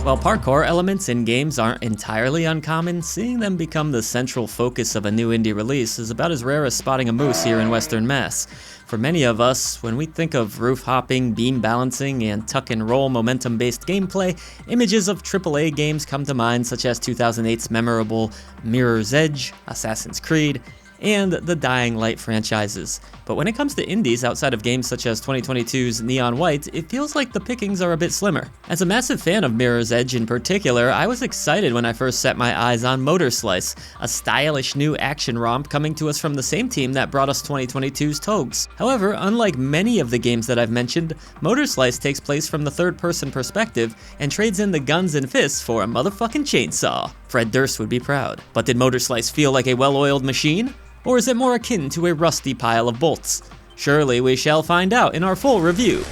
While parkour elements in games aren't entirely uncommon, seeing them become the central focus of a new indie release is about as rare as spotting a moose here in Western Mass. For many of us, when we think of roof hopping, beam balancing, and tuck and roll momentum-based gameplay, images of AAA games come to mind, such as 2008's memorable Mirror's Edge, Assassin's Creed, and the Dying Light franchises. But when it comes to indies outside of games such as 2022's Neon White, it feels like the pickings are a bit slimmer. As a massive fan of Mirror's Edge in particular, I was excited when I first set my eyes on MOTORSLICE, a stylish new action romp coming to us from the same team that brought us 2022's Togs. However, unlike many of the games that I've mentioned, MOTORSLICE takes place from the third-person perspective and trades in the guns and fists for a motherfucking chainsaw. Fred Durst would be proud. But did MOTORSLICE feel like a well-oiled machine? Or is it more akin to a rusty pile of bolts? Surely we shall find out in our full review.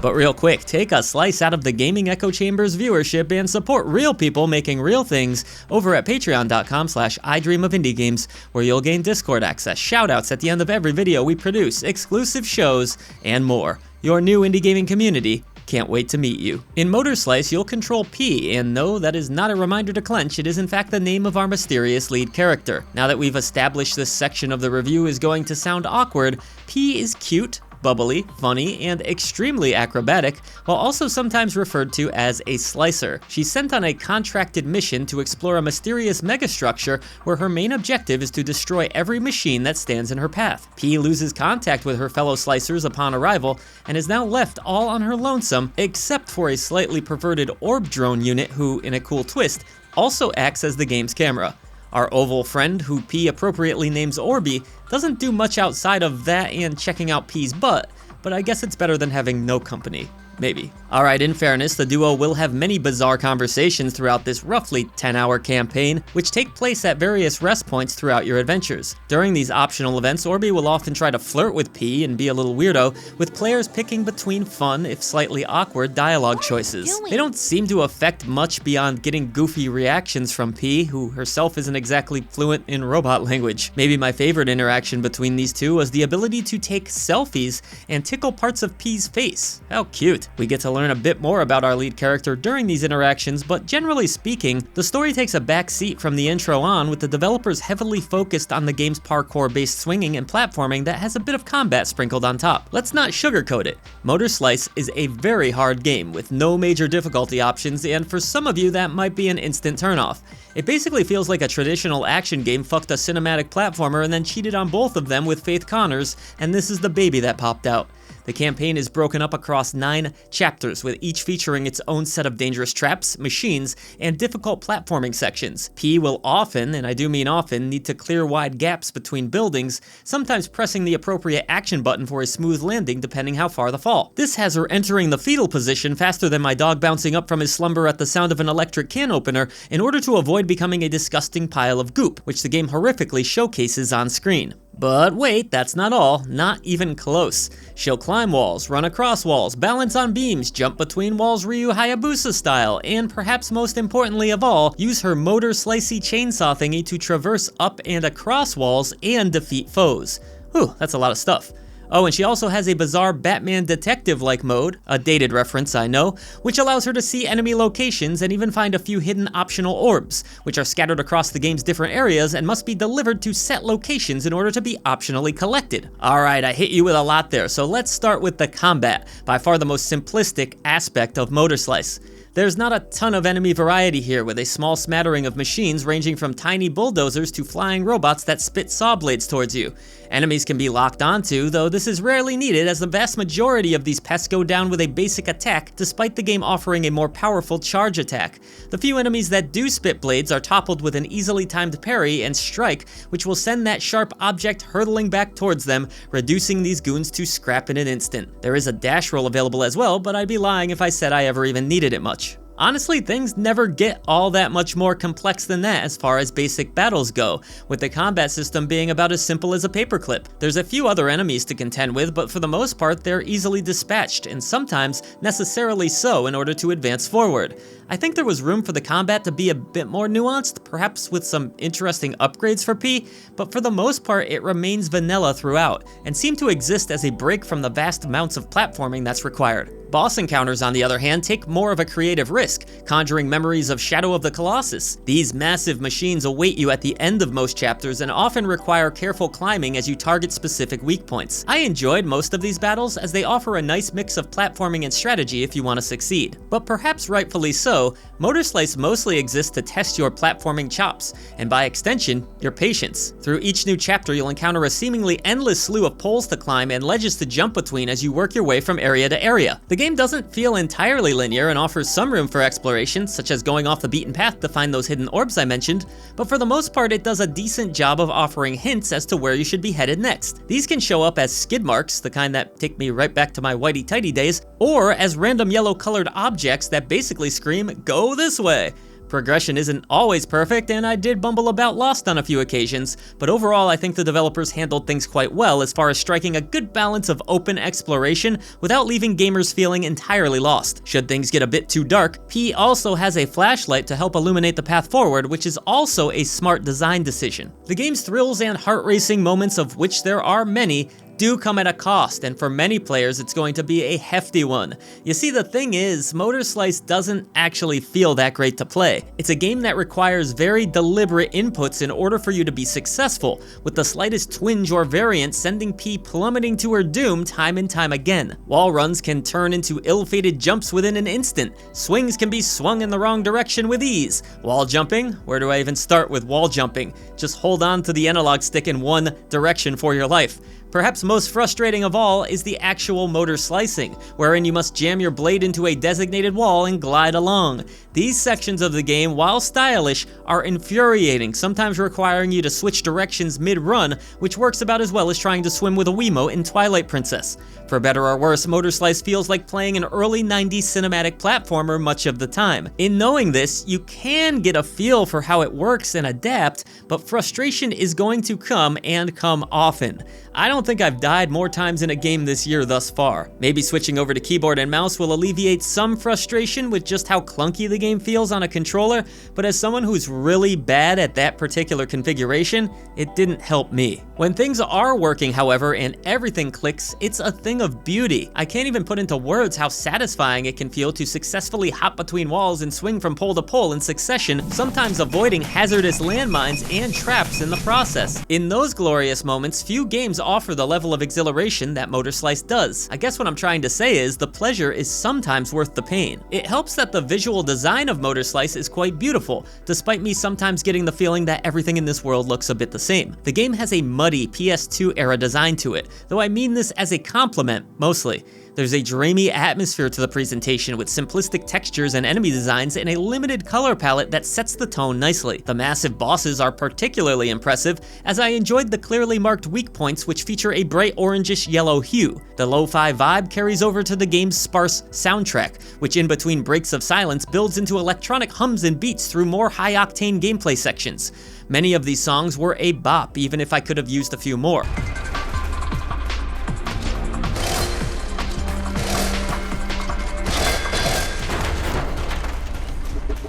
But real quick, take a slice out of the Gaming Echo Chamber's viewership and support real people making real things over at patreon.com/idreamofindiegames, where you'll gain Discord access, shoutouts at the end of every video we produce, exclusive shows, and more. Your new indie gaming community can't wait to meet you. In MOTORSLICE, you'll control P, and no, that is not a reminder to clench, it is in fact the name of our mysterious lead character. Now that we've established this section of the review is going to sound awkward, P is cute, bubbly, funny, and extremely acrobatic, while also sometimes referred to as a slicer. She's sent on a contracted mission to explore a mysterious megastructure where her main objective is to destroy every machine that stands in her path. P loses contact with her fellow slicers upon arrival, and is now left all on her lonesome, except for a slightly perverted orb drone unit who, in a cool twist, also acts as the game's camera. Our oval friend, who P appropriately names Orby, doesn't do much outside of that and checking out P's butt, but I guess it's better than having no company. Maybe. Alright, in fairness, the duo will have many bizarre conversations throughout this roughly 10-hour campaign, which take place at various rest points throughout your adventures. During these optional events, Orby will often try to flirt with P and be a little weirdo, with players picking between fun, if slightly awkward, dialogue choices. They don't seem to affect much beyond getting goofy reactions from P, who herself isn't exactly fluent in robot language. Maybe my favorite interaction between these two was the ability to take selfies and tickle parts of P's face. How cute. We get to learn a bit more about our lead character during these interactions, but generally speaking, the story takes a back seat from the intro on, with the developers heavily focused on the game's parkour-based swinging and platforming that has a bit of combat sprinkled on top. Let's not sugarcoat it. MOTORSLICE is a very hard game with no major difficulty options, and for some of you that might be an instant turnoff. It basically feels like a traditional action game fucked a cinematic platformer and then cheated on both of them with Faith Connors, and this is the baby that popped out. The campaign is broken up across 9 chapters, with each featuring its own set of dangerous traps, machines, and difficult platforming sections. P will often, and I do mean often, need to clear wide gaps between buildings, sometimes pressing the appropriate action button for a smooth landing depending how far the fall. This has her entering the fetal position faster than my dog bouncing up from his slumber at the sound of an electric can opener in order to avoid becoming a disgusting pile of goop, which the game horrifically showcases on screen. But wait, that's not all, not even close. She'll climb walls, run across walls, balance on beams, jump between walls Ryu Hayabusa style, and perhaps most importantly of all, use her motor-slicey chainsaw thingy to traverse up and across walls and defeat foes. Whew, that's a lot of stuff. Oh, and she also has a bizarre Batman detective-like mode, a dated reference I know, which allows her to see enemy locations and even find a few hidden optional orbs, which are scattered across the game's different areas and must be delivered to set locations in order to be optionally collected. Alright, I hit you with a lot there, so let's start with the combat, by far the most simplistic aspect of MOTORSLICE. There's not a ton of enemy variety here, with a small smattering of machines ranging from tiny bulldozers to flying robots that spit saw blades towards you. Enemies can be locked onto, though this is rarely needed as the vast majority of these pests go down with a basic attack, despite the game offering a more powerful charge attack. The few enemies that do spit blades are toppled with an easily timed parry and strike, which will send that sharp object hurtling back towards them, reducing these goons to scrap in an instant. There is a dash roll available as well, but I'd be lying if I said I ever even needed it much. Honestly, things never get all that much more complex than that as far as basic battles go, with the combat system being about as simple as a paperclip. There's a few other enemies to contend with, but for the most part, they're easily dispatched, and sometimes necessarily so in order to advance forward. I think there was room for the combat to be a bit more nuanced, perhaps with some interesting upgrades for P, but for the most part it remains vanilla throughout, and seemed to exist as a break from the vast amounts of platforming that's required. Boss encounters, on the other hand, take more of a creative risk, conjuring memories of Shadow of the Colossus. These massive machines await you at the end of most chapters and often require careful climbing as you target specific weak points. I enjoyed most of these battles as they offer a nice mix of platforming and strategy if you want to succeed. But perhaps rightfully so, MOTORSLICE mostly exists to test your platforming chops, and by extension, your patience. Through each new chapter, you'll encounter a seemingly endless slew of poles to climb and ledges to jump between as you work your way from area to area. The game doesn't feel entirely linear and offers some room for exploration, such as going off the beaten path to find those hidden orbs I mentioned, but for the most part it does a decent job of offering hints as to where you should be headed next. These can show up as skid marks, the kind that take me right back to my whitey-tighty days, or as random yellow colored objects that basically scream, "Go this way!" Progression isn't always perfect, and I did bumble about lost on a few occasions, but overall I think the developers handled things quite well as far as striking a good balance of open exploration without leaving gamers feeling entirely lost. Should things get a bit too dark, P also has a flashlight to help illuminate the path forward, which is also a smart design decision. The game's thrills and heart-racing moments, of which there are many, do come at a cost, and for many players it's going to be a hefty one. You see, the thing is, MOTORSLICE doesn't actually feel that great to play. It's a game that requires very deliberate inputs in order for you to be successful, with the slightest twinge or variant sending P plummeting to her doom time and time again. Wall runs can turn into ill-fated jumps within an instant. Swings can be swung in the wrong direction with ease. Wall jumping? Where do I even start with wall jumping? Just hold on to the analog stick in one direction for your life. Perhaps most frustrating of all is the actual motor slicing, wherein you must jam your blade into a designated wall and glide along. These sections of the game, while stylish, are infuriating, sometimes requiring you to switch directions mid-run, which works about as well as trying to swim with a Wiimote in Twilight Princess. For better or worse, MOTORSLICE feels like playing an early 90s cinematic platformer much of the time. In knowing this, you can get a feel for how it works and adapt, but frustration is going to come, and come often. I don't think I've died more times in a game this year thus far. Maybe switching over to keyboard and mouse will alleviate some frustration with just how clunky the game feels on a controller, but as someone who's really bad at that particular configuration, it didn't help me. When things are working, however, and everything clicks, it's a thing of beauty. I can't even put into words how satisfying it can feel to successfully hop between walls and swing from pole to pole in succession, sometimes avoiding hazardous landmines and traps in the process. In those glorious moments, few games offer the level of exhilaration that MOTORSLICE does. I guess what I'm trying to say is the pleasure is sometimes worth the pain. It helps that the visual design of MOTORSLICE is quite beautiful, despite me sometimes getting the feeling that everything in this world looks a bit the same. The game has a muddy PS2 era design to it, though I mean this as a compliment, mostly. There's a dreamy atmosphere to the presentation with simplistic textures and enemy designs and a limited color palette that sets the tone nicely. The massive bosses are particularly impressive, as I enjoyed the clearly marked weak points which feature a bright orangish yellow hue. The lo-fi vibe carries over to the game's sparse soundtrack, which in between breaks of silence builds into electronic hums and beats through more high-octane gameplay sections. Many of these songs were a bop, even if I could have used a few more.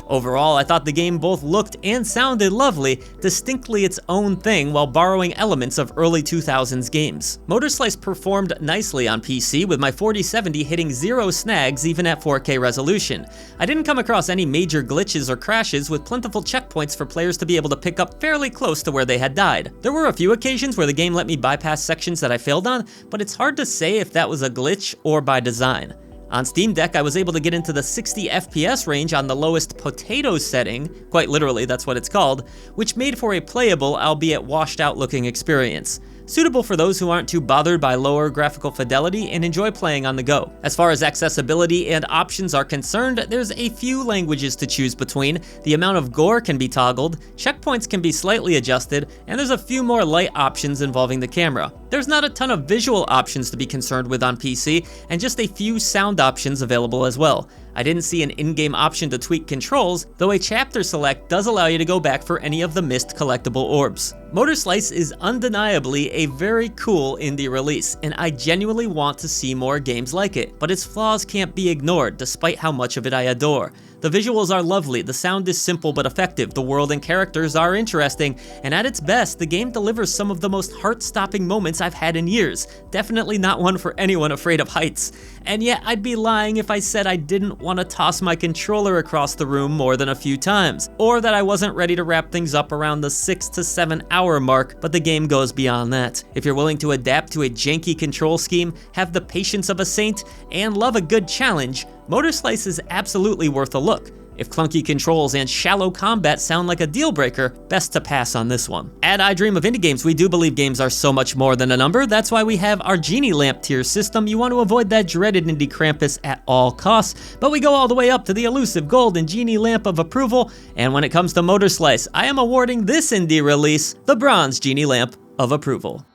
Overall, I thought the game both looked and sounded lovely, distinctly its own thing while borrowing elements of early 2000s games. MOTORSLICE performed nicely on PC, with my 4070 hitting 0 snags even at 4K resolution. I didn't come across any major glitches or crashes, with plentiful checkpoints for players to be able to pick up fairly close to where they had died. There were a few occasions where the game let me bypass sections that I failed on, but it's hard to say if that was a glitch or by design. On Steam Deck, I was able to get into the 60 FPS range on the lowest potato setting, quite literally that's what it's called, which made for a playable, albeit washed out looking experience. Suitable for those who aren't too bothered by lower graphical fidelity and enjoy playing on the go. As far as accessibility and options are concerned, there's a few languages to choose between, the amount of gore can be toggled, checkpoints can be slightly adjusted, and there's a few more light options involving the camera. There's not a ton of visual options to be concerned with on PC, and just a few sound options available as well. I didn't see an in-game option to tweak controls, though a chapter select does allow you to go back for any of the missed collectible orbs. MOTORSLICE is undeniably a very cool indie release, and I genuinely want to see more games like it, but its flaws can't be ignored despite how much of it I adore. The visuals are lovely, the sound is simple but effective, the world and characters are interesting, and at its best, the game delivers some of the most heart-stopping moments I've had in years. Definitely not one for anyone afraid of heights. And yet, I'd be lying if I said I didn't want to toss my controller across the room more than a few times, or that I wasn't ready to wrap things up around the 6 to 7 hour mark, but the game goes beyond that. If you're willing to adapt to a janky control scheme, have the patience of a saint, and love a good challenge, MOTORSLICE is absolutely worth a look. If clunky controls and shallow combat sound like a deal breaker, best to pass on this one. At I Dream of Indie Games, we do believe games are so much more than a number. That's why we have our Genie Lamp tier system. You want to avoid that dreaded Indie Krampus at all costs, but we go all the way up to the elusive golden Genie Lamp of approval, and when it comes to MOTORSLICE, I am awarding this indie release the bronze Genie Lamp of approval.